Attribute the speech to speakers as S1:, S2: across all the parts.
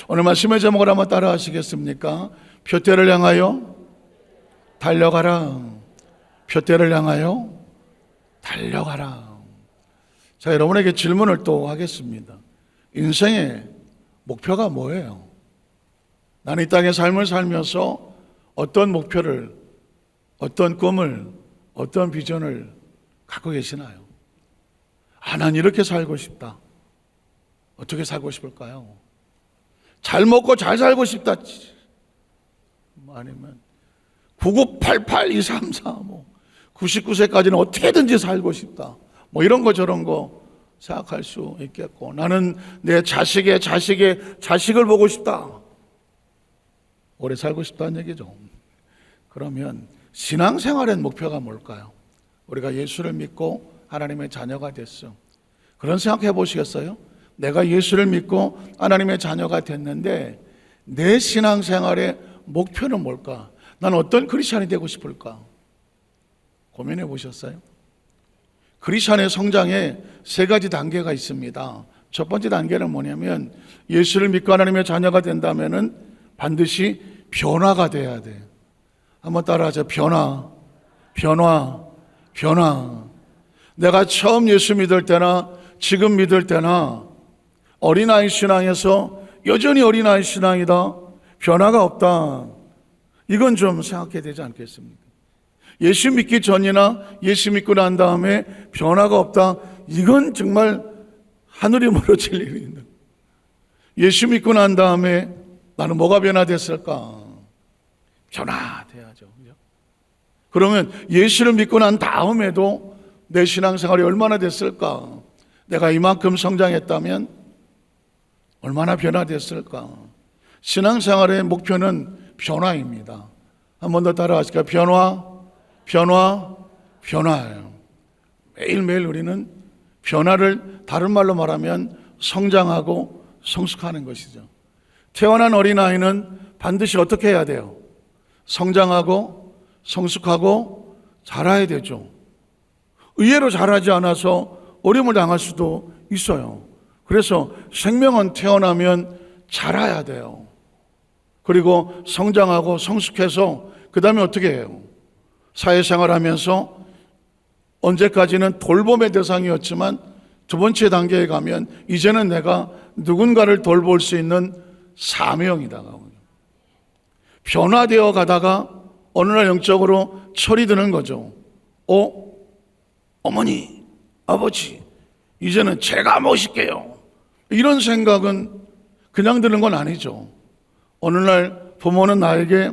S1: 오늘 말씀의 제목을 한번 따라 하시겠습니까? 표대를 향하여 달려가라. 표대를 향하여 달려가라. 자, 여러분에게 질문을 또 하겠습니다. 인생의 목표가 뭐예요? 나는 이 땅의 삶을 살면서 어떤 목표를, 어떤 꿈을, 어떤 비전을 갖고 계시나요? 난 이렇게 살고 싶다. 어떻게 살고 싶을까요? 잘 먹고 잘 살고 싶다. 아니면 9988234 99세까지는 어떻게든지 살고 싶다. 이런 거 저런 거 생각할 수 있겠고, 나는 내 자식의 자식을 보고 싶다. 오래 살고 싶다는 얘기죠. 그러면 신앙생활의 목표가 뭘까요? 우리가 예수를 믿고 하나님의 자녀가 됐어. 그런 생각해 보시겠어요? 내가 예수를 믿고 하나님의 자녀가 됐는데 내 신앙생활의 목표는 뭘까? 난 어떤 크리스찬이 되고 싶을까? 고민해 보셨어요? 크리스찬의 성장에 세 가지 단계가 있습니다. 첫 번째 단계는 뭐냐면, 예수를 믿고 하나님의 자녀가 된다면은 반드시 변화가 돼야 돼. 한번 따라하죠. 변화. 내가 처음 예수 믿을 때나 지금 믿을 때나 어린아이 신앙에서 여전히 어린아이 신앙이다, 변화가 없다, 이건 좀 생각해야 되지 않겠습니까? 예수 믿기 전이나 예수 믿고 난 다음에 변화가 없다, 이건 정말 하늘이 멀어질 일입니다. 예수 믿고 난 다음에 나는 뭐가 변화됐을까? 변화돼야죠. 그러면 예수를 믿고 난 다음에도 내 신앙생활이 얼마나 됐을까? 내가 이만큼 성장했다면 얼마나 변화됐을까? 신앙생활의 목표는 변화입니다. 한 번 더 따라하실까요? 변화예요. 매일매일 우리는 변화를 다른 말로 말하면 성장하고 성숙하는 것이죠. 태어난 어린아이는 반드시 어떻게 해야 돼요? 성장하고 성숙하고 자라야 되죠. 의외로 자라지 않아서 어려움을 당할 수도 있어요. 그래서 생명은 태어나면 자라야 돼요. 그리고 성장하고 성숙해서 그 다음에 어떻게 해요? 사회생활하면서 언제까지는 돌봄의 대상이었지만 두 번째 단계에 가면 이제는 내가 누군가를 돌볼 수 있는 사명이다. 변화되어 가다가 어느 날 영적으로 철이 드는 거죠. 어머니, 아버지, 이제는 제가 모실게요. 이런 생각은 그냥 드는 건 아니죠. 어느 날 부모는 나에게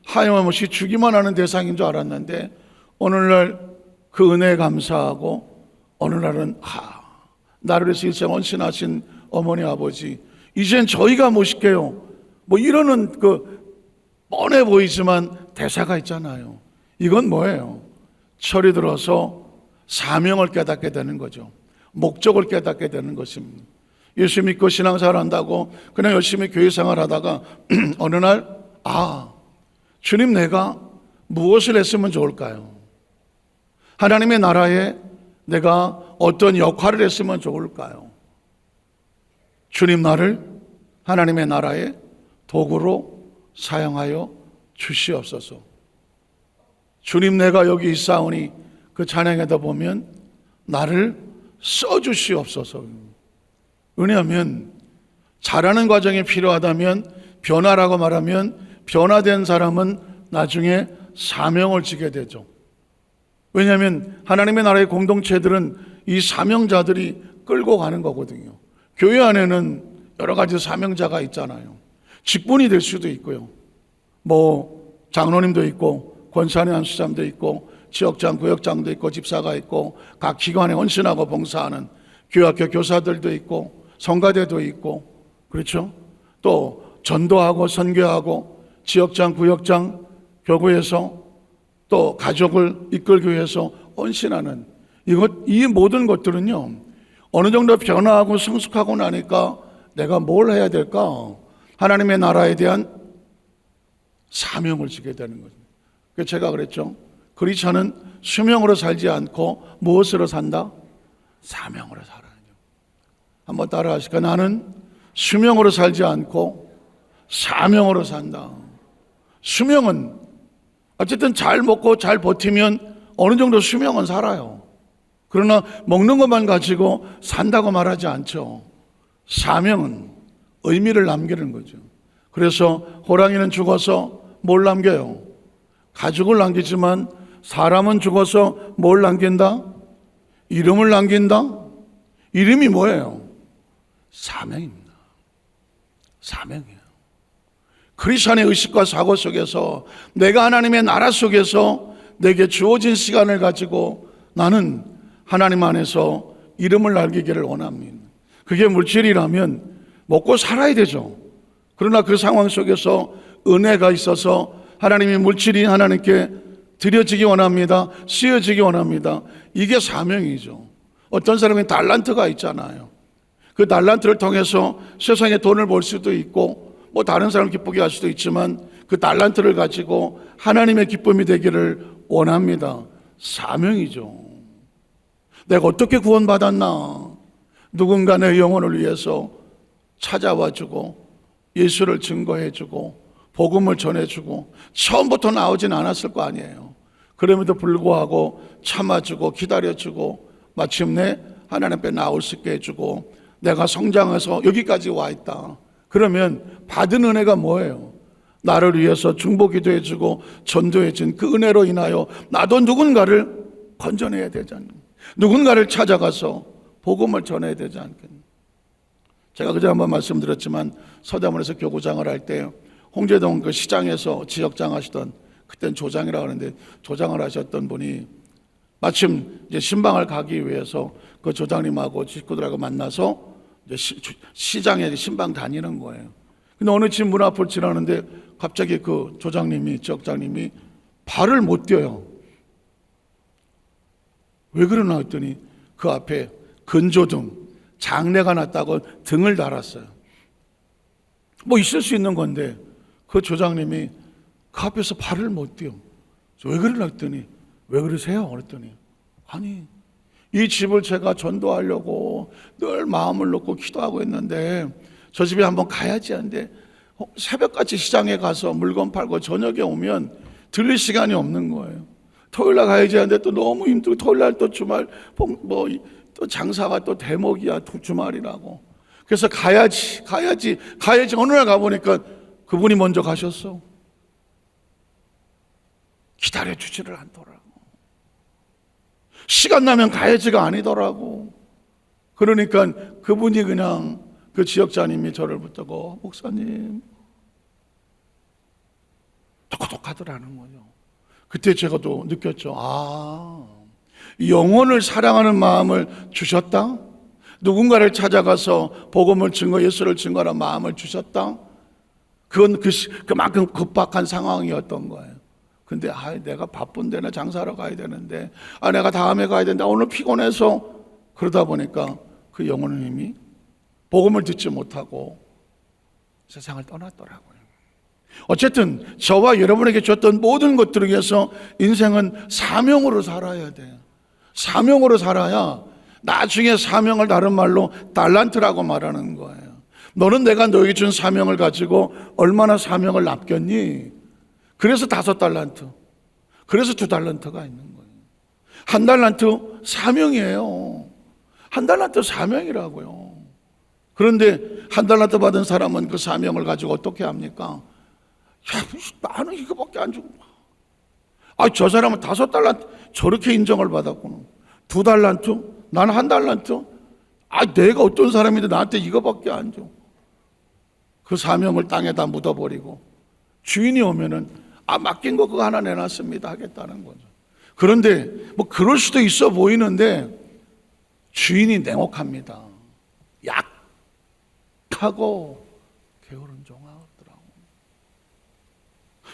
S1: 하염없이 주기만 하는 대상인 줄 알았는데 어느 날 그 은혜에 감사하고 어느 날은 나를 위해서 일생 헌신하신 어머니 아버지, 이젠 저희가 모실게요. 이러는 뻔해 보이지만 대사가 있잖아요. 이건 뭐예요? 철이 들어서 사명을 깨닫게 되는 거죠. 목적을 깨닫게 되는 것입니다. 예수 믿고 신앙생활 한다고 그냥 열심히 교회 생활하다가 어느 날 주님, 내가 무엇을 했으면 좋을까요? 하나님의 나라에 내가 어떤 역할을 했으면 좋을까요? 주님, 나를 하나님의 나라의 도구로 사용하여 주시옵소서. 주님, 내가 여기 있사오니 그 찬양에다 보면 나를 써주시옵소서. 왜냐하면 자라는 과정이 필요하다면, 변화라고 말하면 변화된 사람은 나중에 사명을 지게 되죠. 왜냐하면 하나님의 나라의 공동체들은 이 사명자들이 끌고 가는 거거든요. 교회 안에는 여러 가지 사명자가 있잖아요. 직분이 될 수도 있고요. 장로님도 있고 권사님 안수장도 있고 지역장, 구역장도 있고 집사가 있고 각 기관에 헌신하고 봉사하는 교회학교 교사들도 있고 성가대도 있고, 그렇죠? 또 전도하고 선교하고 지역장, 구역장, 교구에서 또 가족을 이끌기 위해서 헌신하는 이 모든 것들은요, 어느 정도 변화하고 성숙하고 나니까 내가 뭘 해야 될까? 하나님의 나라에 대한 사명을 지게 되는 거죠. 그래서 제가 그랬죠. 크리스천은 수명으로 살지 않고 무엇으로 산다? 사명으로 살아요. 한번 따라 하실까요? 나는 수명으로 살지 않고 사명으로 산다. 수명은 어쨌든 잘 먹고 잘 버티면 어느 정도 수명은 살아요. 그러나 먹는 것만 가지고 산다고 말하지 않죠. 사명은 의미를 남기는 거죠. 그래서 호랑이는 죽어서 뭘 남겨요? 가죽을 남기지만 사람은 죽어서 뭘 남긴다? 이름을 남긴다? 이름이 뭐예요? 사명입니다. 사명이에요. 크리스천의 의식과 사고 속에서 내가 하나님의 나라 속에서 내게 주어진 시간을 가지고 나는 하나님 안에서 이름을 남기기를 원합니다. 그게 물질이라면 먹고 살아야 되죠. 그러나 그 상황 속에서 은혜가 있어서 하나님의 물질이 하나님께 드려지기 원합니다. 쓰여지기 원합니다. 이게 사명이죠. 어떤 사람은 달란트가 있잖아요. 그 달란트를 통해서 세상에 돈을 벌 수도 있고 뭐 다른 사람 기쁘게 할 수도 있지만 그 달란트를 가지고 하나님의 기쁨이 되기를 원합니다. 사명이죠. 내가 어떻게 구원받았나? 누군가 내 영혼을 위해서 찾아와주고 예수를 증거해주고 복음을 전해주고 처음부터 나오진 않았을 거 아니에요. 그럼에도 불구하고 참아주고 기다려주고 마침내 하나님 앞에 나올 수 있게 해주고 내가 성장해서 여기까지 와 있다. 그러면 받은 은혜가 뭐예요? 나를 위해서 중보기도 해주고 전도해준 그 은혜로 인하여 나도 누군가를 건져내야 되지 않겠나? 누군가를 찾아가서 복음을 전해야 되지 않겠나? 제가 그제 한번 말씀드렸지만 서대문에서 교구장을 할 때 홍제동 그 시장에서 지역장 하시던 그땐 조장이라고 하는데 조장을 하셨던 분이 마침 이제 신방을 가기 위해서 그 조장님하고 식구들하고 만나서 이제 시장에 신방 다니는 거예요. 근데 어느 집 문 앞을 지나는데 갑자기 그 조장님이 지역장님이 발을 못 떼어요. 왜 그러나 했더니 그 앞에 건조등 장내가 났다고 등을 달았어요. 뭐 있을 수 있는 건데 그 조장님이 그 앞에서 발을 못 떼어. 왜 그러나 했더니 왜 그러세요? 그랬더니 아니 이 집을 제가 전도하려고 늘 마음을 놓고 기도하고 있는데 저 집에 한번 가야지 하는데 새벽같이 시장에 가서 물건 팔고 저녁에 오면 들릴 시간이 없는 거예요. 토요일날 가야지 하는데 또 너무 힘들고 토요일날 또 주말 뭐 또 장사가 또 대목이야 주말이라고. 그래서 가야지 어느 날 가보니까 그분이 먼저 가셨어. 기다려주지를 않더라고. 시간 나면 가야지가 아니더라고. 그러니까 그분이 그냥 그 지역자님이 저를 붙들고 목사님 똑똑하더라는 거죠. 그때 제가 또 느꼈죠. 영혼을 사랑하는 마음을 주셨다. 누군가를 찾아가서 복음을 증거 예수를 증거하는 마음을 주셨다. 그건 그만큼 급박한 상황이었던 거예요. 근데 내가 바쁜데 나 장사하러 가야 되는데 내가 다음에 가야 되는데 오늘 피곤해서 그러다 보니까 그 영혼의 힘이 복음을 듣지 못하고 세상을 떠났더라고요. 어쨌든 저와 여러분에게 줬던 모든 것들을 위해서 인생은 사명으로 살아야 돼요. 사명으로 살아야 나중에 사명을 다른 말로 달란트라고 말하는 거예요. 너는 내가 너에게 준 사명을 가지고 얼마나 사명을 남겼니? 그래서 5달란트, 그래서 2달란트가 있는 거예요. 1달란트 사명이에요. 1달란트 사명이라고요. 그런데 1달란트 받은 사람은 그 사명을 가지고 어떻게 합니까? 나는 이거밖에 안 주고. 저 사람은 5달란트 저렇게 인정을 받았구나. 2달란트? 나는 1달란트? 내가 어떤 사람인데 나한테 이거밖에 안 줘. 그 사명을 땅에다 묻어버리고 주인이 오면은 맡긴 거 그거 하나 내놨습니다 하겠다는 거죠. 그런데 뭐 그럴 수도 있어 보이는데 주인이 냉혹합니다. 약하고 게으른 종하더라고.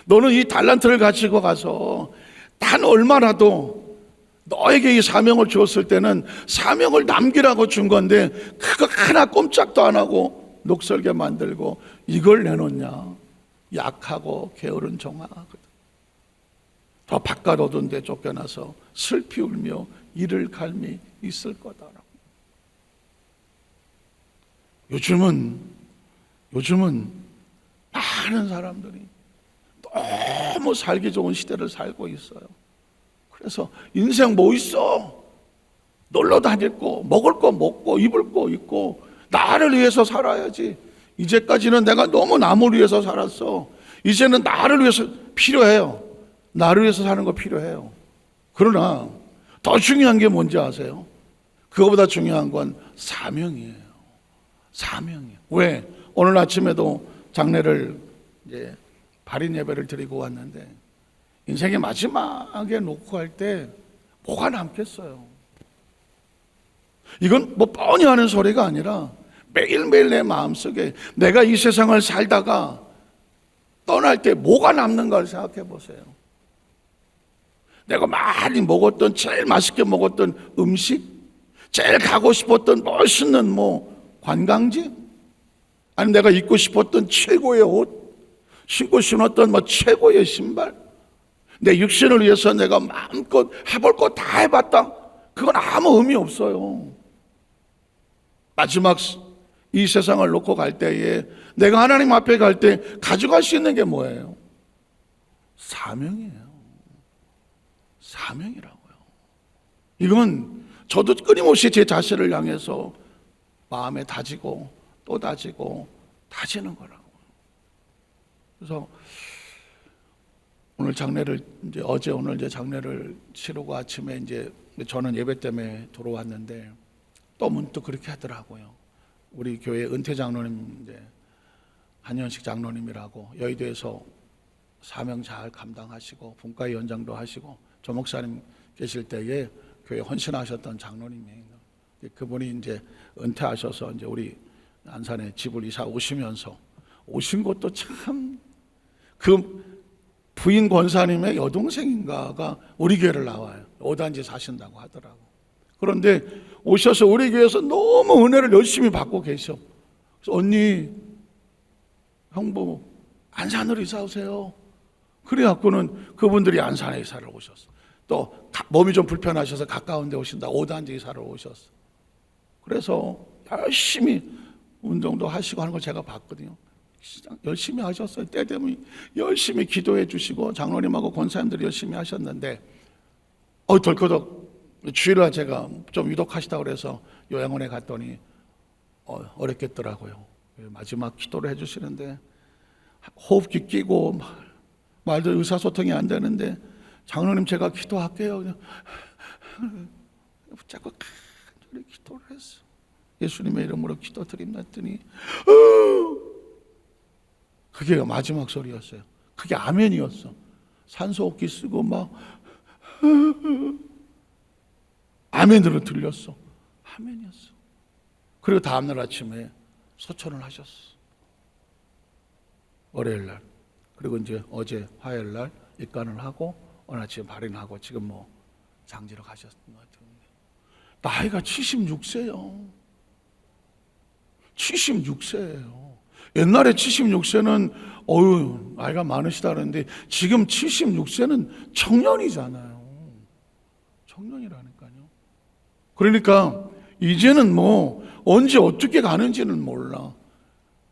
S1: 너는 이 달란트를 가지고 가서 단 얼마라도 너에게 이 사명을 주었을 때는 사명을 남기라고 준 건데 그거 하나 꼼짝도 안 하고 녹슬게 만들고 이걸 내놓냐. 약하고 게으른 종아거든. 더 바깥 어두운 데 쫓겨나서 슬피 울며 이를 갈미 있을 거다라고. 요즘은 많은 사람들이 너무 살기 좋은 시대를 살고 있어요. 그래서 인생 뭐 있어? 놀러 다닐 거, 먹을 거 먹고 입을 거 입고 나를 위해서 살아야지. 이제까지는 내가 너무 남을 위해서 살았어. 이제는 나를 위해서 필요해요. 나를 위해서 사는 거 필요해요. 그러나 더 중요한 게 뭔지 아세요? 그거보다 중요한 건 사명이에요. 사명이에요. 왜? 오늘 아침에도 장례를 이제 발인 예배를 드리고 왔는데 인생의 마지막에 놓고 갈 때 뭐가 남겠어요? 이건 뭐 뻔히 하는 소리가 아니라 매일매일 내 마음속에 내가 이 세상을 살다가 떠날 때 뭐가 남는가를 생각해 보세요. 내가 많이 먹었던 제일 맛있게 먹었던 음식, 제일 가고 싶었던 멋있는 뭐 관광지, 아니면 내가 입고 싶었던 최고의 옷, 신고 신었던 뭐 최고의 신발, 내 육신을 위해서 내가 마음껏 해볼 거 다 해봤다. 그건 아무 의미 없어요. 마지막 이 세상을 놓고 갈 때에 내가 하나님 앞에 갈 때 가져갈 수 있는 게 뭐예요? 사명이에요. 사명이라고요. 이건 저도 끊임없이 제 자신을 향해서 마음에 다지고 또 다지고 다지는 거라고. 그래서 오늘 장례를 이제 어제 오늘 이제 장례를 치르고 아침에 이제 저는 예배 때문에 돌아왔는데 또 문득 그렇게 하더라고요. 우리 교회 은퇴 장로님 이제 한현식 장로님이라고 여의도에서 사명 잘 감당하시고 분과위원장도 하시고 조 목사님 계실 때에 교회 헌신하셨던 장로님이에요. 그분이 이제 은퇴하셔서 이제 우리 안산에 집을 이사 오시면서 오신 것도 참 그 부인 권사님의 여동생인가가 우리 교회를 나와요. 5단지 사신다고 하더라고. 그런데 오셔서 우리 교회에서 너무 은혜를 열심히 받고 계셔. 그래서 언니, 형부 안산으로 이사 오세요. 그래갖고는 그분들이 안산에 이사를 오셨어. 또 몸이 좀 불편하셔서 가까운 데 오신다. 5단지 이사를 오셨어. 그래서 열심히 운동도 하시고 하는 걸 제가 봤거든요. 열심히 하셨어요. 때 되면 열심히 기도해 주시고 장로님하고 권사님들이 열심히 하셨는데 덜커덕 주일날 제가 좀 유독하시다고 그래서 요양원에 갔더니 어렵겠더라고요. 마지막 기도를 해주시는데 호흡기 끼고 말도 의사소통이 안 되는데 장로님 제가 기도할게요. 자꾸 간절히 기도를 했어. 예수님의 이름으로 기도드립니다 했더니 그게 마지막 소리였어요. 그게 아멘이었어. 산소호흡기 쓰고 막 아멘으로 들렸어. 아멘이었어. 그리고 다음날 아침에 소천을 하셨어. 월요일날. 그리고 이제 어제 화요일날 입관을 하고 오늘 아침에 발인하고 지금 뭐 장지로 가셨던 것 같은데 나이가 76세요. 76세예요. 옛날에 76세는 나이가 많으시다는데 지금 76세는 청년이잖아요. 청년이라니까요. 그러니까 이제는 뭐 언제 어떻게 가는지는 몰라.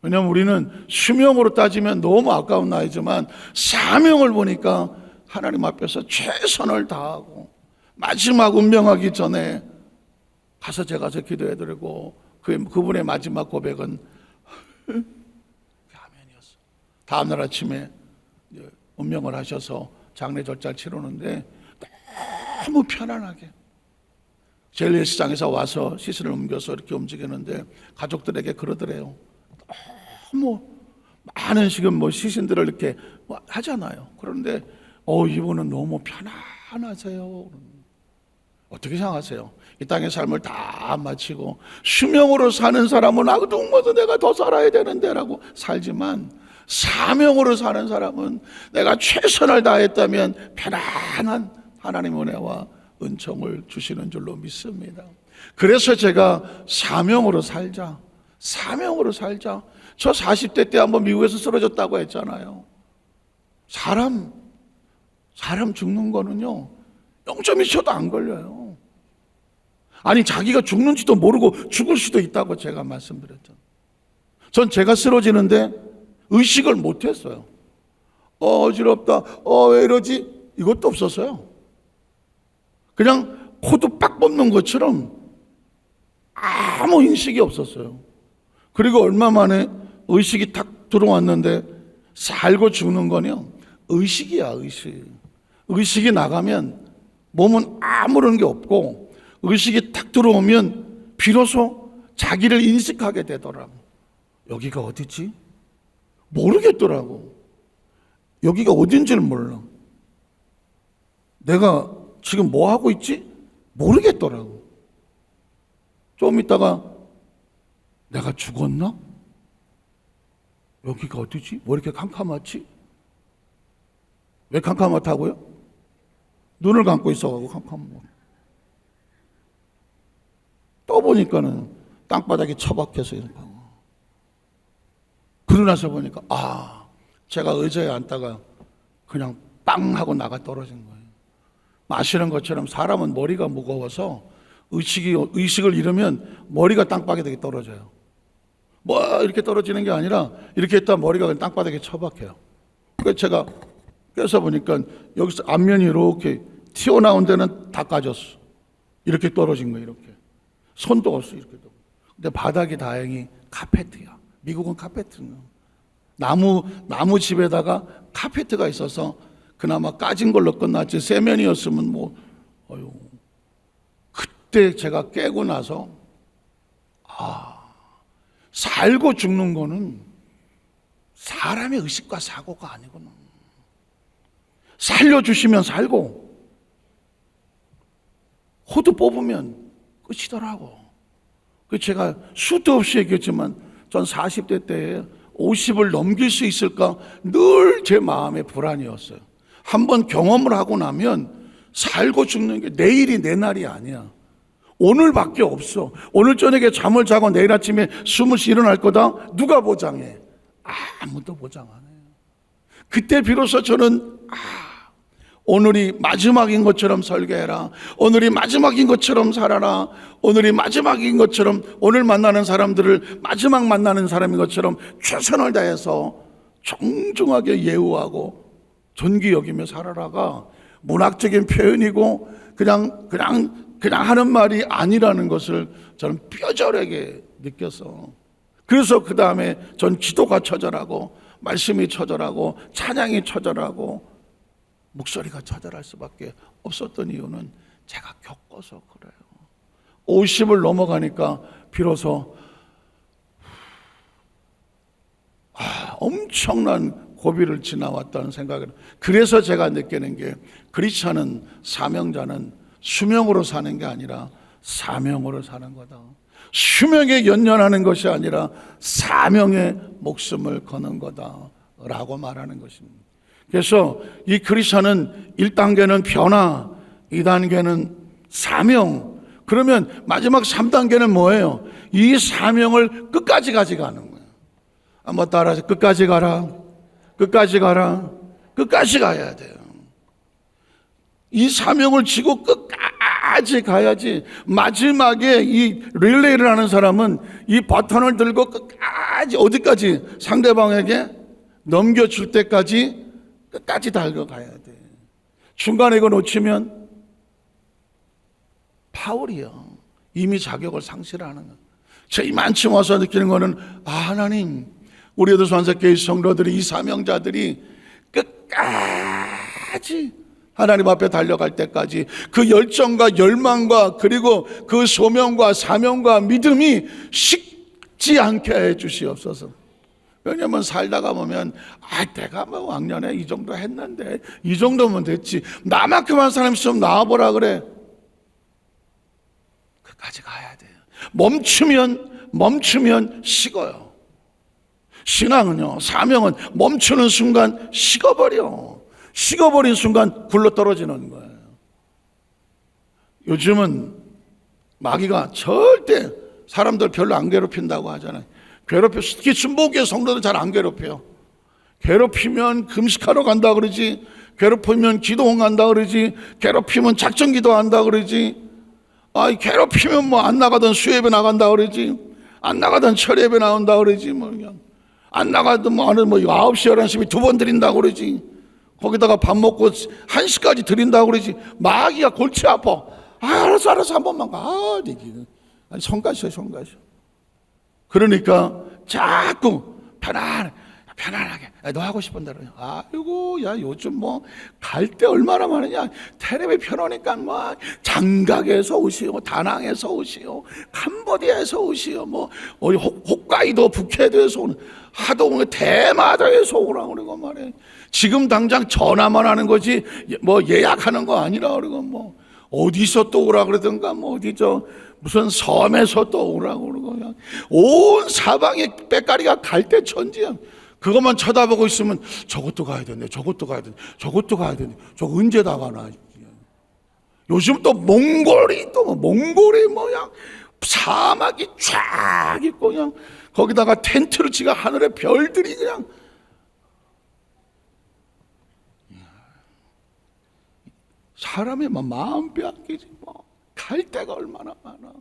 S1: 왜냐하면 우리는 수명으로 따지면 너무 아까운 나이지만 사명을 보니까 하나님 앞에서 최선을 다하고 마지막 운명하기 전에 가서 제가 기도해드리고 그분의 마지막 고백은 아멘이었어. 다음날 아침에 운명을 하셔서 장례 절차를 치르는데 너무 편안하게 젤리시장에서 와서 시신을 옮겨서 이렇게 움직이는데 가족들에게 그러더래요. 너무 많은 지금 뭐 시신들을 이렇게 하잖아요. 그런데 이분은 너무 편안하세요. 어떻게 생각하세요? 이 땅의 삶을 다 마치고 수명으로 사는 사람은 누구보다 내가 더 살아야 되는데 라고 살지만 사명으로 사는 사람은 내가 최선을 다했다면 편안한 하나님의 은혜와 은총을 주시는 줄로 믿습니다. 그래서 제가 사명으로 살자. 저 40대 때 한번 미국에서 쓰러졌다고 했잖아요. 사람 죽는 거는요 0.1초도 안 걸려요. 아니 자기가 죽는지도 모르고 죽을 수도 있다고 제가 말씀드렸죠. 전 제가 쓰러지는데 의식을 못했어요. 어지럽다. 왜 이러지? 이것도 없었어요. 그냥 코도 빡 뽑는 것처럼 아무 인식이 없었어요. 그리고 얼마 만에 의식이 탁 들어왔는데 살고 죽는 거요. 의식이야, 의식. 의식이 나가면 몸은 아무런 게 없고 의식이 탁 들어오면 비로소 자기를 인식하게 되더라고. 여기가 어디지? 모르겠더라고. 여기가 어딘지를 몰라. 내가 지금 뭐 하고 있지? 모르겠더라고. 좀 있다가 내가 죽었나? 여기가 어디지? 왜 이렇게 캄캄하지? 왜 캄캄하다고요? 눈을 감고 있어가지고 캄캄하고. 떠보니까는 땅바닥에 처박혀서 이렇게. 그러고 나서 보니까 제가 의자에 앉다가 그냥 빵 하고 나가 떨어진 거예요. 마시는 것처럼 사람은 머리가 무거워서 의식을 잃으면 머리가 땅바닥에 떨어져요. 뭐 이렇게 떨어지는 게 아니라 이렇게 했다 머리가 그냥 땅바닥에 처박혀요. 그래서 제가 깨서 보니까 여기서 앞면이 이렇게 튀어나온 데는 다 까졌어. 이렇게 떨어진 거예요. 이렇게 손도 없어. 이렇게. 근데 바닥이 다행히 카페트야. 미국은 카페트는 나무 집에다가 카페트가 있어서 그나마 까진 걸로 끝났지. 세면이었으면 그때 제가 깨고 나서 살고 죽는 거는 사람의 의식과 사고가 아니구나. 살려주시면 살고 호두 뽑으면 끝이더라고. 제가 수도 없이 얘기했지만 전 40대 때에 50을 넘길 수 있을까 늘 제 마음의 불안이었어요. 한번 경험을 하고 나면 살고 죽는 게 내일이 내 날이 아니야. 오늘밖에 없어. 오늘 저녁에 잠을 자고 내일 아침에 숨을 쉬 일어날 거다. 누가 보장해? 아무도 보장 안 해요. 그때 비로소 저는 오늘이 마지막인 것처럼 설계해라. 오늘이 마지막인 것처럼 살아라. 오늘이 마지막인 것처럼 오늘 만나는 사람들을 마지막 만나는 사람인 것처럼 최선을 다해서 정중하게 예우하고 존귀 여기며 살아라가 문학적인 표현이고 그냥 하는 말이 아니라는 것을 저는 뼈저리게 느껴서 그래서 그 다음에 전 기도가 처절하고 말씀이 처절하고 찬양이 처절하고 목소리가 처절할 수밖에 없었던 이유는 제가 겪어서 그래요. 50을 넘어가니까 비로소 엄청난 고비를 지나왔다는 생각을. 그래서 제가 느끼는 게 크리스찬은 사명자는 수명으로 사는 게 아니라 사명으로 사는 거다. 수명에 연연하는 것이 아니라 사명에 목숨을 거는 거다라고 말하는 것입니다. 그래서 이 크리스찬은 1단계는 변화, 2단계는 사명. 그러면 마지막 3단계는 뭐예요? 이 사명을 끝까지 가져가는 거예요. 한번 따라서 끝까지 가라. 끝까지 가라. 끝까지 가야 돼요. 이 사명을 지고 끝까지 가야지. 마지막에 이 릴레이를 하는 사람은 이 바톤을 들고 끝까지 어디까지 상대방에게 넘겨줄 때까지 끝까지 달려가야 돼. 중간에 이거 놓치면 파울이요. 이미 자격을 상실하는 거예요. 제가 이만큼 와서 느끼는 거는 하나님 우리 여도수환사교회 성도들이 이 사명자들이 끝까지 하나님 앞에 달려갈 때까지 그 열정과 열망과 그리고 그 소명과 사명과 믿음이 식지 않게 해 주시옵소서. 왜냐면 살다가 보면 내가 뭐 왕년에 이 정도 했는데 이 정도면 됐지. 나만큼만 사람 있으면 나와보라 그래. 끝까지 가야 돼요. 멈추면 식어요. 신앙은요, 사명은 멈추는 순간 식어버려. 식어버린 순간 굴러떨어지는 거예요. 요즘은 마귀가 절대 사람들 별로 안 괴롭힌다고 하잖아요. 특히 순복의 성도들 잘 안 괴롭혀요. 괴롭히면 금식하러 간다 그러지, 괴롭히면 기도원 간다 그러지, 괴롭히면 작전 기도한다 그러지, 괴롭히면 뭐 안 나가던 수예배 나간다 그러지, 안 나가던 철예배 나온다 그러지, 뭐 그냥 안 나가도 뭐 9시, 11시 두 번 드린다고 그러지. 거기다가 밥 먹고 1시까지 드린다고 그러지. 마귀가 골치 아파. 알았어, 한 번만 가. 성가셔. 그러니까 자꾸 편안하게 너 하고 싶은 대로. 아이고, 야, 요즘 뭐 갈 때 얼마나 많으냐. 텔레비 펴놓으니까 뭐 장각에서 오시오, 다낭에서 오시오, 캄보디아에서 오시오, 뭐 홋카이도 북해도에서 오는, 하도 대마다에서 오라고 그러고 말이야. 지금 당장 전화만 하는 거지 뭐 예약하는 거 아니라 그러고, 뭐 어디서 또 오라 그러든가, 뭐 어디 무슨 섬에서 또 오라고 그러고, 그냥 온 사방에 빼까리가 갈대천지야. 그것만 쳐다보고 있으면 저것도 가야 되네, 저것도 가야 되네, 저것도 가야 되네. 저 언제 다 가나. 요즘 또 몽골이 뭐야, 사막이 쫙 있고, 그냥 거기다가 텐트를 치가 하늘에 별들이 그냥. 사람의 마음 빼앗기지 뭐. 갈 데가 얼마나 많아.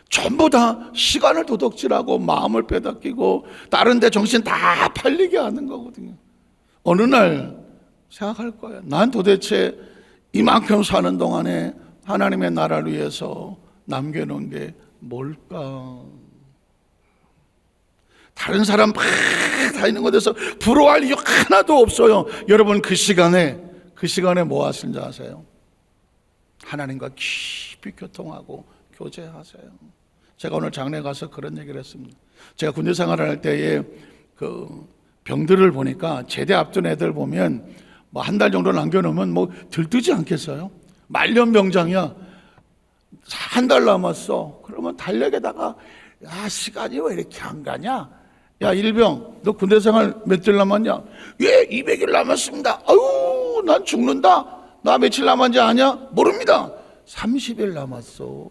S1: 전부 다 시간을 도둑질하고 마음을 빼앗기고 다른 데 정신 다 팔리게 하는 거거든요. 어느 날 생각할 거야. 난 도대체 이만큼 사는 동안에 하나님의 나라를 위해서 남겨놓은 게 뭘까? 다른 사람 막 다 있는 곳에서 부러워할 이유 하나도 없어요. 여러분, 그 시간에 뭐 하시는지 아세요? 하나님과 깊이 교통하고 교제하세요. 제가 오늘 장례 가서 그런 얘기를 했습니다. 제가 군대 생활을 할 때에 그 병들을 보니까 제대 앞둔 애들 보면 뭐 한 달 정도 남겨놓으면 뭐 들뜨지 않겠어요? 말년병장이야. 한 달 남았어. 그러면 달력에다가, 야, 시간이 왜 이렇게 안 가냐? 야, 일병, 너 군대 생활 며칠 남았냐? 예, 200일 남았습니다. 아유, 난 죽는다. 나 며칠 남았는지 아냐? 모릅니다. 30일 남았어.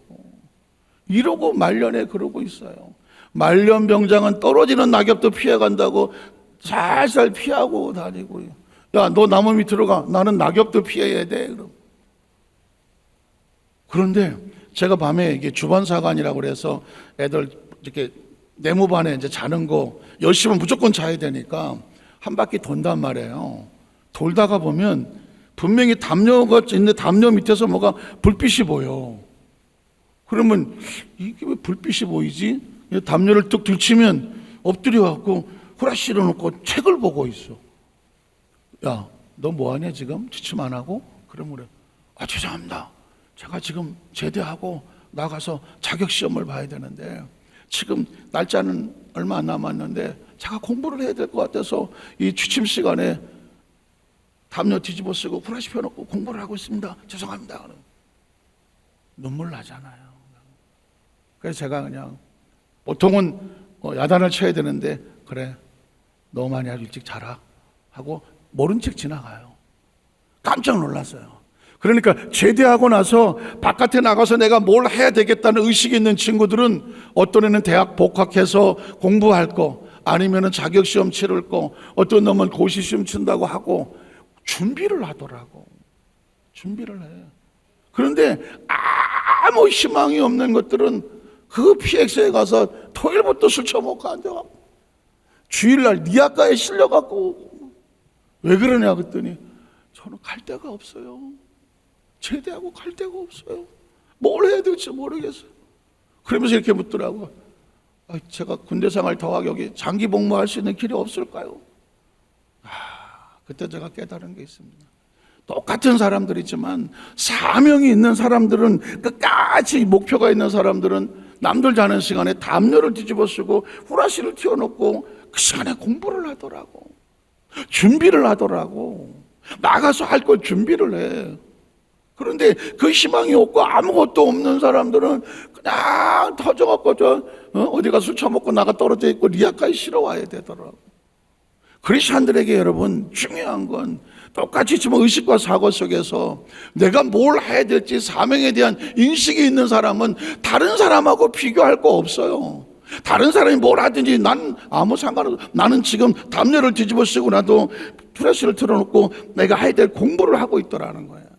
S1: 이러고 말년에 그러고 있어요. 말년병장은 떨어지는 낙엽도 피해간다고 살살 피하고 다니고, 야, 너 나무 밑으로 가. 나는 낙엽도 피해야 돼. 그럼. 그런데 제가 밤에 이게 주반사관이라고 그래서 애들 이렇게 네모반에 이제 자는 거 10시면 무조건 자야 되니까 한 바퀴 돈단 말이에요. 돌다가 보면 분명히 담요가 있는데 담요 밑에서 뭐가 불빛이 보여. 그러면 이게 왜 불빛이 보이지? 담요를 뚝 들치면 엎드려갖고 후라시 일어놓고 책을 보고 있어. 야, 너 뭐하냐 지금? 취침 안 하고? 그러면 그래. 아, 죄송합니다. 제가 지금 제대하고 나가서 자격시험을 봐야 되는데 지금 날짜는 얼마 안 남았는데 제가 공부를 해야 될 것 같아서 이 취침 시간에 담요 뒤집어 쓰고 후라시 펴놓고 공부를 하고 있습니다. 죄송합니다. 눈물 나잖아요. 그래서 제가 그냥 보통은 야단을 쳐야 되는데, 그래, 너 많이 아주 일찍 자라 하고 모른 척 지나가요. 깜짝 놀랐어요. 그러니까 제대하고 나서 바깥에 나가서 내가 뭘 해야 되겠다는 의식이 있는 친구들은 어떤 애는 대학 복학해서 공부할 거, 아니면 자격시험 치를 거, 어떤 놈은 고시시험 친다고 하고 준비를 하더라고. 준비를 해. 그런데 아무 희망이 없는 것들은 그 PX에 가서 토요일부터 술 처먹고 앉아갖고 주일날 니아과에 실려갖고 왜 그러냐 그랬더니 저는 갈 데가 없어요. 제대하고 갈 데가 없어요. 뭘 해야 될지 모르겠어요. 그러면서 이렇게 묻더라고요. 제가 군대 생활 더하기 여기 장기 복무할 수 있는 길이 없을까요? 그때 제가 깨달은 게 있습니다. 똑같은 사람들이지만 사명이 있는 사람들은, 끝까지 목표가 있는 사람들은 남들 자는 시간에 담요를 뒤집어 쓰고 후라시를 튀어놓고 그 시간에 공부를 하더라고. 준비를 하더라고. 나가서 할 걸 준비를 해. 그런데 그 희망이 없고 아무것도 없는 사람들은 그냥 터져갖고 어디가 술 처먹고 나가 떨어져 있고 리아카에 쉬러 와야 되더라고. 크리스찬들에게 여러분 중요한 건 똑같이 지금 의식과 사고 속에서 내가 뭘 해야 될지 사명에 대한 인식이 있는 사람은 다른 사람하고 비교할 거 없어요. 다른 사람이 뭘 하든지 난 아무 상관없어. 나는 지금 담요를 뒤집어 쓰고 나도 프레시를 틀어놓고 내가 해야 될 공부를 하고 있더라는 거예요.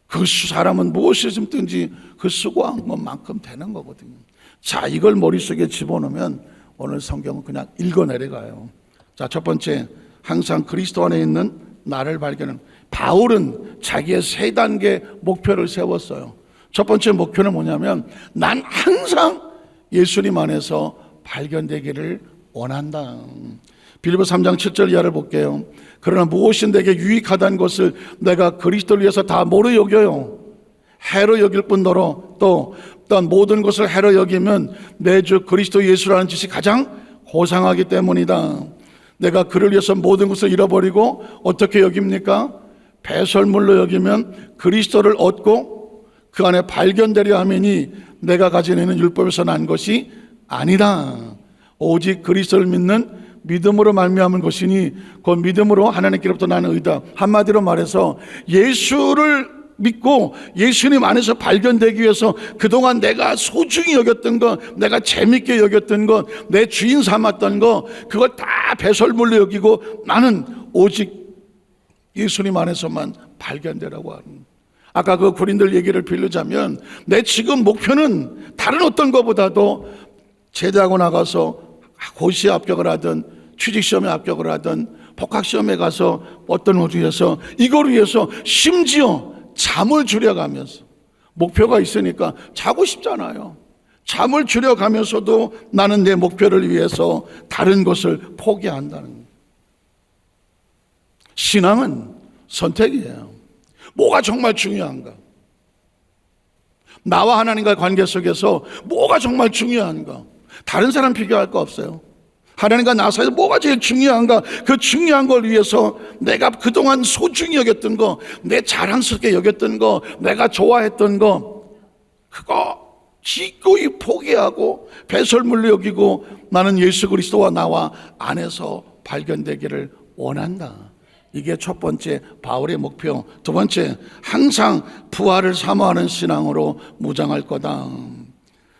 S1: 그 사람은 무엇을 심든지 그 수고한 것만큼 되는 거거든요. 자, 이걸 머릿속에 집어넣으면 오늘 성경은 그냥 읽어 내려가요. 자, 첫 번째, 항상 그리스도 안에 있는 나를 발견하는. 바울은 자기의 세 단계 목표를 세웠어요. 첫 번째 목표는 뭐냐면 난 항상 예수님 안에서 발견되기를 원한다. 빌립보 3장 7절 이하를 볼게요. 그러나 무엇이 내게 유익하다는 것을 내가 그리스도를 위해서 다 뭐로 여겨요? 해로 여길 뿐더러 또 어떤 모든 것을 해로 여기면 내 주 그리스도 예수라는 뜻이 가장 고상하기 때문이다. 내가 그를 위해서 모든 것을 잃어버리고 어떻게 여깁니까? 배설물로 여기면 그리스도를 얻고 그 안에 발견되려 하매니 내가 가지고 있는 율법에서 난 것이 아니다. 오직 그리스도를 믿는 믿음으로 말미암은 것이니 그 믿음으로 하나님께로부터 나는 의다. 한마디로 말해서 예수를 믿고 예수님 안에서 발견되기 위해서 그동안 내가 소중히 여겼던 것, 내가 재밌게 여겼던 것, 내 주인 삼았던 것, 그걸 다 배설물로 여기고 나는 오직 예수님 안에서만 발견되라고 하는. 아까 그 군인들 얘기를 빌리자면 내 지금 목표는 다른 어떤 것보다도 제대하고 나가서 고시에 합격을 하든 취직시험에 합격을 하든 복학시험에 가서 어떤 어디에서 이걸 위해서 심지어 잠을 줄여가면서 목표가 있으니까 자고 싶잖아요. 잠을 줄여가면서도 나는 내 목표를 위해서 다른 것을 포기한다는 거예요. 신앙은 선택이에요. 뭐가 정말 중요한가? 나와 하나님과의 관계 속에서 뭐가 정말 중요한가? 다른 사람 비교할 거 없어요. 하나님과 나 사이에서 뭐가 제일 중요한가? 그 중요한 걸 위해서 내가 그동안 소중히 여겼던 거, 내 자랑스럽게 여겼던 거, 내가 좋아했던 거, 그거 기꺼이 포기하고 배설물로 여기고 나는 예수 그리스도와 나와 안에서 발견되기를 원한다. 이게 첫 번째 바울의 목표. 두 번째, 항상 부활을 사모하는 신앙으로 무장할 거다.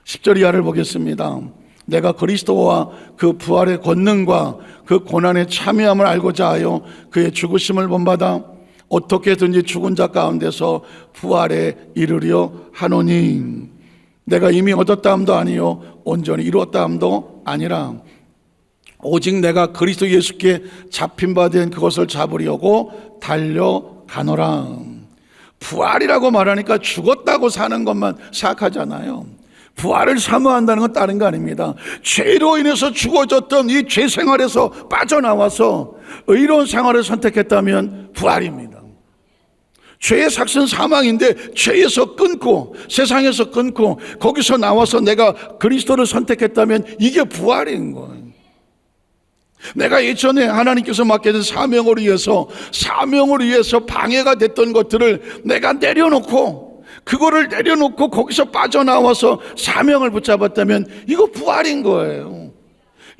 S1: 10절 이하를 보겠습니다. 내가 그리스도와 그 부활의 권능과 그 고난의 참여함을 알고자 하여 그의 죽으심을 본받아 어떻게든지 죽은 자 가운데서 부활에 이르려 하노니 내가 이미 얻었다 함도 아니요 온전히 이루었다 함도 아니라 오직 내가 그리스도 예수께 잡힌 바 된 그것을 잡으려고 달려가노라. 부활이라고 말하니까 죽었다고 사는 것만 생각하잖아요. 부활을 사모한다는 건 다른 거 아닙니다. 죄로 인해서 죽어졌던 이 죄 생활에서 빠져나와서 의로운 생활을 선택했다면 부활입니다. 죄의 삭은 사망인데 죄에서 끊고 세상에서 끊고 거기서 나와서 내가 그리스도를 선택했다면 이게 부활인 거예요. 내가 예전에 하나님께서 맡겨진 사명을 위해서 방해가 됐던 것들을 내가 내려놓고 그거를 내려놓고 거기서 빠져나와서 사명을 붙잡았다면 이거 부활인 거예요.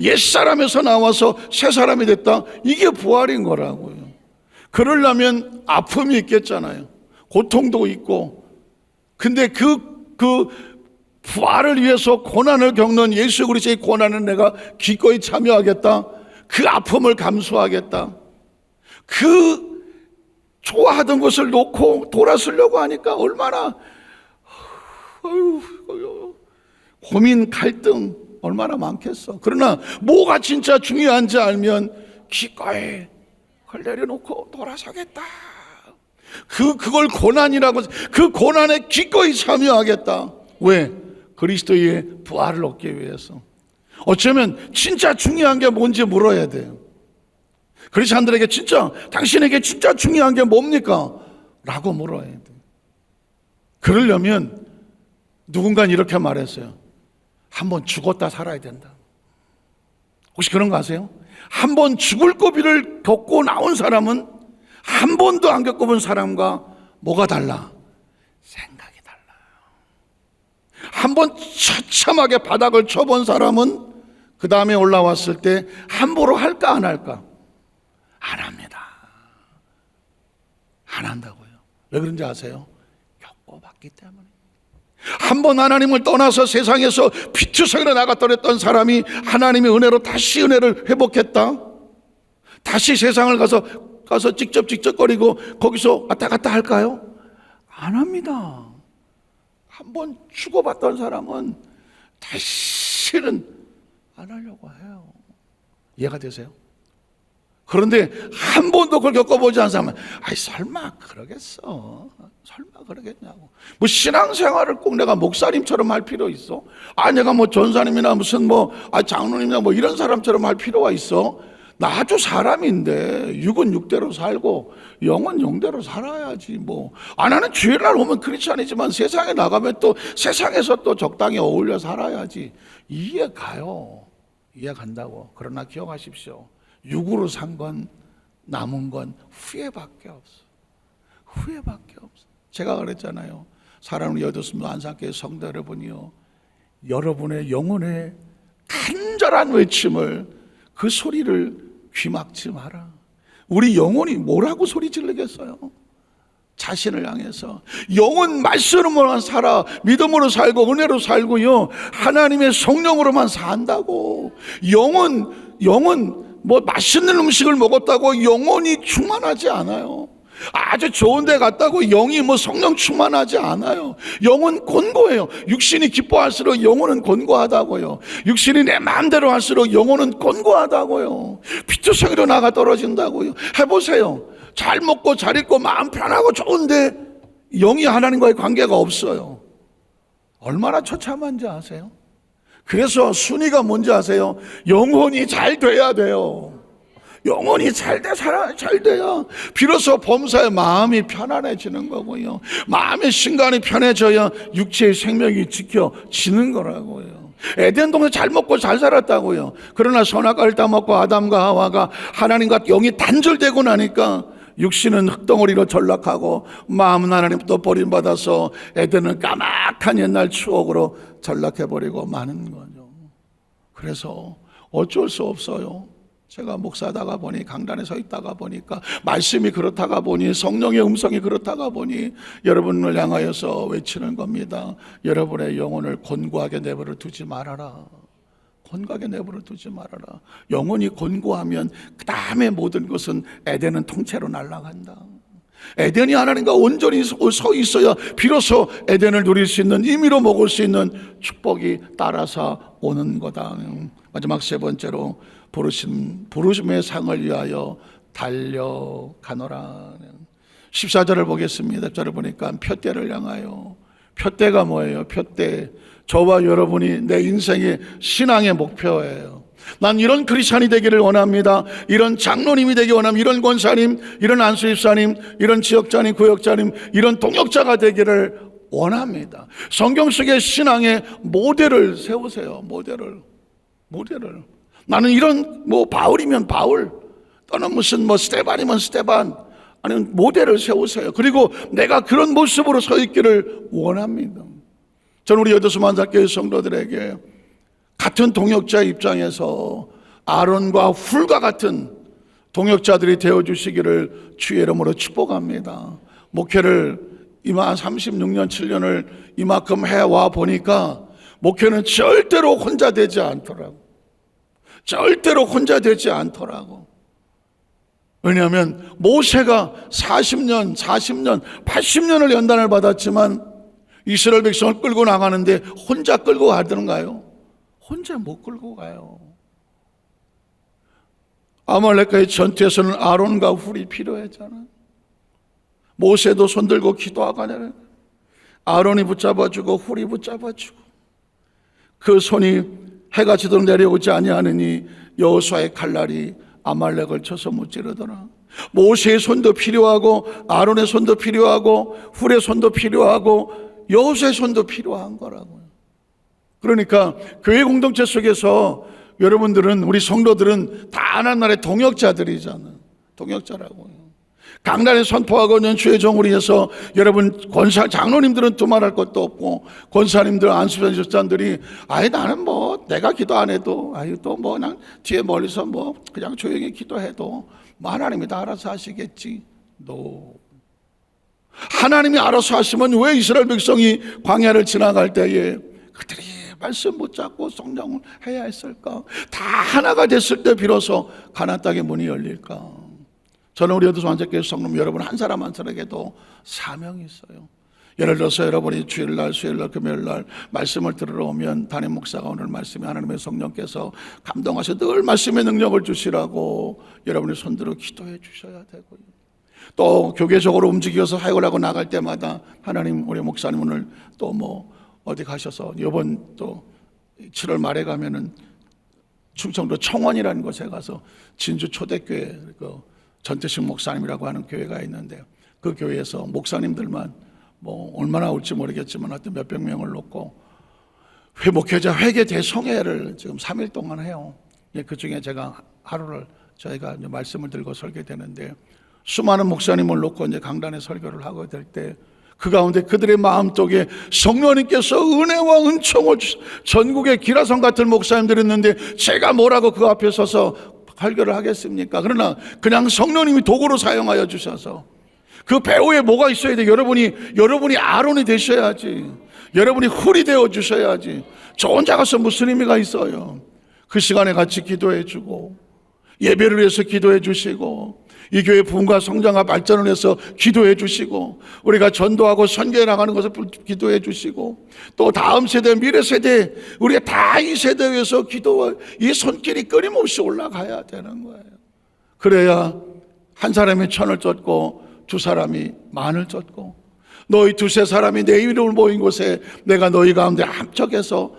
S1: 옛사람에서 나와서 새사람이 됐다. 이게 부활인 거라고요. 그러려면 아픔이 있겠잖아요. 고통도 있고. 근데 그 부활을 위해서 고난을 겪는 예수 그리스도의 고난을 내가 기꺼이 참여하겠다. 그 아픔을 감수하겠다. 그 좋아하던 것을 놓고 돌아서려고 하니까 얼마나 고민, 갈등 얼마나 많겠어. 그러나 뭐가 진짜 중요한지 알면 기꺼이 그걸 내려놓고 돌아서겠다. 그걸 고난이라고, 그 고난에 기꺼이 참여하겠다. 왜? 그리스도의 부활을 얻기 위해서. 어쩌면 진짜 중요한 게 뭔지 물어야 돼요. 그리스도인들에게 진짜 당신에게 진짜 중요한 게 뭡니까? 라고 물어야 돼요. 그러려면 누군가 이렇게 말했어요. 한번 죽었다 살아야 된다. 혹시 그런 거 아세요? 한번 죽을 고비를 겪고 나온 사람은 한 번도 안 겪어본 사람과 뭐가 달라? 생각이 달라요. 한번 처참하게 바닥을 쳐본 사람은 그 다음에 올라왔을 때 함부로 할까 안 할까? 안 합니다. 안 한다고요. 왜 그런지 아세요? 겪어봤기 때문에. 한번 하나님을 떠나서 세상에서 피투성이로 나갔던 사람이 하나님의 은혜로 다시 은혜를 회복했다. 다시 세상을 가서 직접거리고 거기서 왔다 갔다 할까요? 안 합니다. 한번 죽어봤던 사람은 다시는 안 하려고 해요. 이해가 되세요? 그런데 한 번도 그걸 겪어보지 않은 사람은 아이 설마 그러겠어? 설마 그러겠냐고. 뭐 신앙생활을 꼭 내가 목사님처럼 할 필요 있어? 아 내가 뭐 전사님이나 무슨 장로님이나 뭐 이런 사람처럼 할 필요가 있어? 나 아주 사람인데 육은 육대로 살고 영은 영대로 살아야지 뭐. 나는 주일날 오면 크리스찬이지만 세상에 나가면 또 세상에서 또 적당히 어울려 살아야지. 이해 가요. 이해 간다고. 그러나 기억하십시오. 육으로 산 건 남은 건 후회밖에 없어. 후회밖에 없어. 제가 그랬잖아요. 사랑하는 여덟스무 안산교회 성도 여러분이요, 여러분의 영혼의 간절한 외침을, 그 소리를 귀막지 마라. 우리 영혼이 뭐라고 소리 지르겠어요? 자신을 향해서 영은 말씀으로만 살아, 믿음으로 살고 은혜로 살고요, 하나님의 성령으로만 산다고. 영은 뭐 맛있는 음식을 먹었다고 영혼이 충만하지 않아요. 아주 좋은 데 갔다고 영이 뭐 성령 충만하지 않아요. 영은 곤고해요. 육신이 기뻐할수록 영혼은 곤고하다고요. 육신이 내 마음대로 할수록 영혼은 곤고하다고요. 피투성이로 나가 떨어진다고요. 해보세요. 잘 먹고 잘 입고 마음 편하고 좋은데 영이 하나님과의 관계가 없어요. 얼마나 처참한지 아세요? 그래서 순위가 뭔지 아세요? 영혼이 잘 돼야 돼요. 영혼이 잘 돼야 비로소 범사의 마음이 편안해지는 거고요, 마음의 신간이 편해져야 육체의 생명이 지켜지는 거라고요. 에덴 동네 잘 먹고 잘 살았다고요. 그러나 선악과를 따먹고 아담과 하와가 하나님과 영이 단절되고 나니까 육신은 흙덩어리로 전락하고 마음은 하나님부터 버림받아서 에덴은 까맣한 옛날 추억으로 전락해버리고 마는 거죠. 그래서 어쩔 수 없어요. 제가 목사다가 보니, 강단에 서 있다가 보니까, 말씀이 그렇다가 보니, 성령의 음성이 그렇다가 보니 여러분을 향하여서 외치는 겁니다. 여러분의 영혼을 곤고하게 내버려 두지 말아라. 곤고하게 내버려 두지 말아라. 영혼이 곤고하면 그 다음에 모든 것은 에덴은 통째로 날아간다. 에덴이 하나님과 온전히 서 있어야 비로소 에덴을 누릴 수 있는, 임의로 먹을 수 있는 축복이 따라서 오는 거다. 마지막 세 번째로 부르심의 상을 위하여 달려가노라. 14절을 보겠습니다. 14절을 보니까 표대를 향하여. 표대가 뭐예요? 표대. 저와 여러분이 내 인생의 신앙의 목표예요. 난 이런 크리스찬이 되기를 원합니다. 이런 장로님이 되기 원합니다. 이런 권사님, 이런 안수집사님, 이런 지역자님, 구역자님, 이런 동역자가 되기를 원합니다. 성경 속의 신앙의 모델을 세우세요. 모델을. 나는 이런 바울이면 바울, 또는 무슨 스테반이면 스테반, 아니면 모델을 세우세요. 그리고 내가 그런 모습으로 서 있기를 원합니다. 저는 우리 여덟스무 안산교회 성도들에게 같은 동역자 입장에서 아론과 훌과 같은 동역자들이 되어주시기를 주의 이름으로 축복합니다. 목회를 이만 36년 7년을 이만큼 해와 보니까 목회는 절대로 혼자 되지 않더라고. 절대로 혼자 되지 않더라고. 왜냐하면 모세가 40년, 80년을 연단을 받았지만 이스라엘 백성을 끌고 나가는데 혼자 끌고 가던가요? 혼자 못 끌고 가요. 아말렉과의 전투에서는 아론과 훌이 필요했잖아. 모세도 손들고 기도하가냐, 아론이 붙잡아주고 훌이 붙잡아주고, 그 손이 해가 지도록 내려오지 아니하느니 여호수아의 칼날이 아말렉을 쳐서 무찌르더라. 모세의 손도 필요하고 아론의 손도 필요하고 훌의 손도 필요하고 여호수아의 손도 필요한 거라고요. 그러니까 교회 공동체 속에서 여러분들은, 우리 성도들은 다 하나님의 동역자들이잖아요. 동역자라고요. 강단에 선포하고 있는 주의 종을 위해서 여러분 장로님들은 두말할 것도 없고, 권사님들, 안수전집사들이 나는 내가 기도 안 해도 그냥 뒤에 멀리서 그냥 조용히 기도해도 하나님이 다 알아서 하시겠지. 하나님이 알아서 하시면 왜 이스라엘 백성이 광야를 지나갈 때에 그들이 말씀 붙잡고 성령을 해야 했을까? 다 하나가 됐을 때 비로소 가나안 땅의 문이 열릴까? 저는 우리 여덟스무 안산교회 성도님 여러분 한 사람 한 사람에게도 사명이 있어요. 예를 들어서 여러분이 주일날, 수요일날, 금요일날 말씀을 들으러 오면 담임 목사가 오늘 말씀에 하나님의 성령께서 감동하셔 늘 말씀의 능력을 주시라고 여러분이 손들어 기도해 주셔야 되고요. 또 교계적으로 움직여서 사역을 하고 나갈 때마다 하나님, 우리 목사님 오늘 또 어디 가셔서 이번 또 7월 말에 가면은 충청도 청원이라는 곳에 가서 진주 초대교회 그 전태식 목사님이라고 하는 교회가 있는데 그 교회에서 목사님들만 얼마나 올지 모르겠지만 하여튼 몇백 명을 놓고 목회자 회개 대성회를 지금 3일 동안 해요. 그 중에 제가 하루를 저희가 이제 말씀을 들고 설교되는데 수많은 목사님을 놓고 이제 강단에 설교를 하게 될 때 그 가운데 그들의 마음속에 성령님께서 은혜와 은총을 전국의 기라성 같은 목사님들이 있는데 제가 뭐라고 그 앞에 서서 설교를 하겠습니까? 그러나 그냥 성령님이 도구로 사용하여 주셔서 그 배후에 뭐가 있어야 돼? 여러분이 아론이 되셔야지. 여러분이 훌이 되어 주셔야지. 저 혼자 가서 무슨 의미가 있어요? 그 시간에 같이 기도해 주고 예배를 위해서 기도해 주시고 이 교회 부흥과 성장과 발전을 위해서 기도해 주시고 우리가 전도하고 선교해 나가는 것을 기도해 주시고 또 다음 세대, 미래 세대 우리가 다 이 세대에 위해서 기도와 이 손길이 끊임없이 올라가야 되는 거예요. 그래야 한 사람이 천을 쫓고 두 사람이 만을 쫓고 너희 두세 사람이 내 이름을 모인 곳에 내가 너희 가운데 합적해서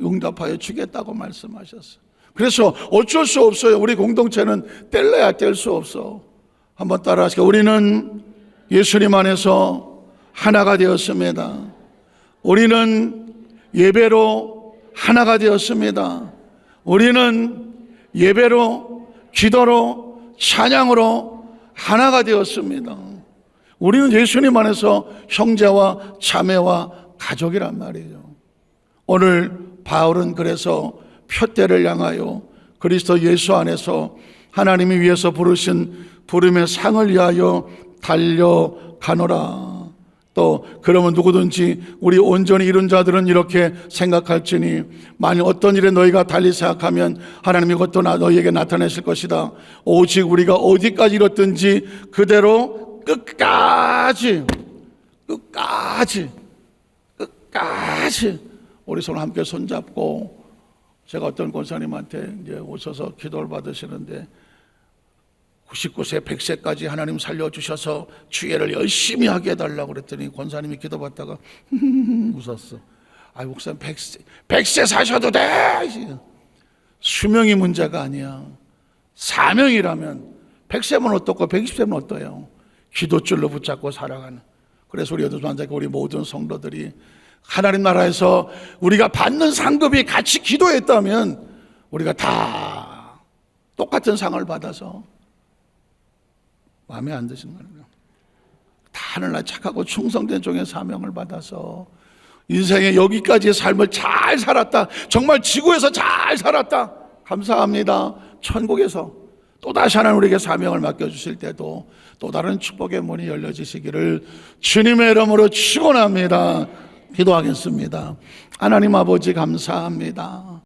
S1: 응답하여 주겠다고 말씀하셨어요. 그래서 어쩔 수 없어요. 우리 공동체는 뗄래야 뗄 수 없어. 한번 따라 하시죠. 우리는 예수님 안에서 하나가 되었습니다. 우리는 예배로 하나가 되었습니다. 우리는 예배로, 기도로, 찬양으로 하나가 되었습니다. 우리는 예수님 안에서 형제와 자매와 가족이란 말이죠. 오늘 바울은 그래서 표대를 향하여 그리스도 예수 안에서 하나님이 위해서 부르신 부름의 상을 위하여 달려가노라. 또 그러면 누구든지 우리 온전히 이룬 자들은 이렇게 생각할지니 만일 어떤 일에 너희가 달리 생각하면 하나님이 그것도 너희에게 나타내실 것이다. 오직 우리가 어디까지 이뤘든지 그대로 끝까지 우리 손을 함께 손잡고 제가 어떤 권사님한테 이제 오셔서 기도를 받으시는데 99세, 100세까지 하나님 살려주셔서 주예를 열심히 하게 해달라고 그랬더니 권사님이 기도받다가 웃었어. 아이 목사님 100세 사셔도 돼. 수명이 문제가 아니야. 사명이라면 100세면 어떻고 120세면 어때요? 기도줄로 붙잡고 살아가는. 그래서 우리 여도산자가 우리 모든 성도들이 하나님 나라에서 우리가 받는 상급이 같이 기도했다면 우리가 다 똑같은 상을 받아서 마음에 안 드시는 거예요. 다 하늘날 착하고 충성된 종의 사명을 받아서 인생의 여기까지의 삶을 잘 살았다. 정말 지구에서 잘 살았다. 감사합니다. 천국에서 또다시 하나님 우리에게 사명을 맡겨주실 때도 또 다른 축복의 문이 열려지시기를 주님의 이름으로 축원합니다. 기도하겠습니다. 하나님 아버지 감사합니다.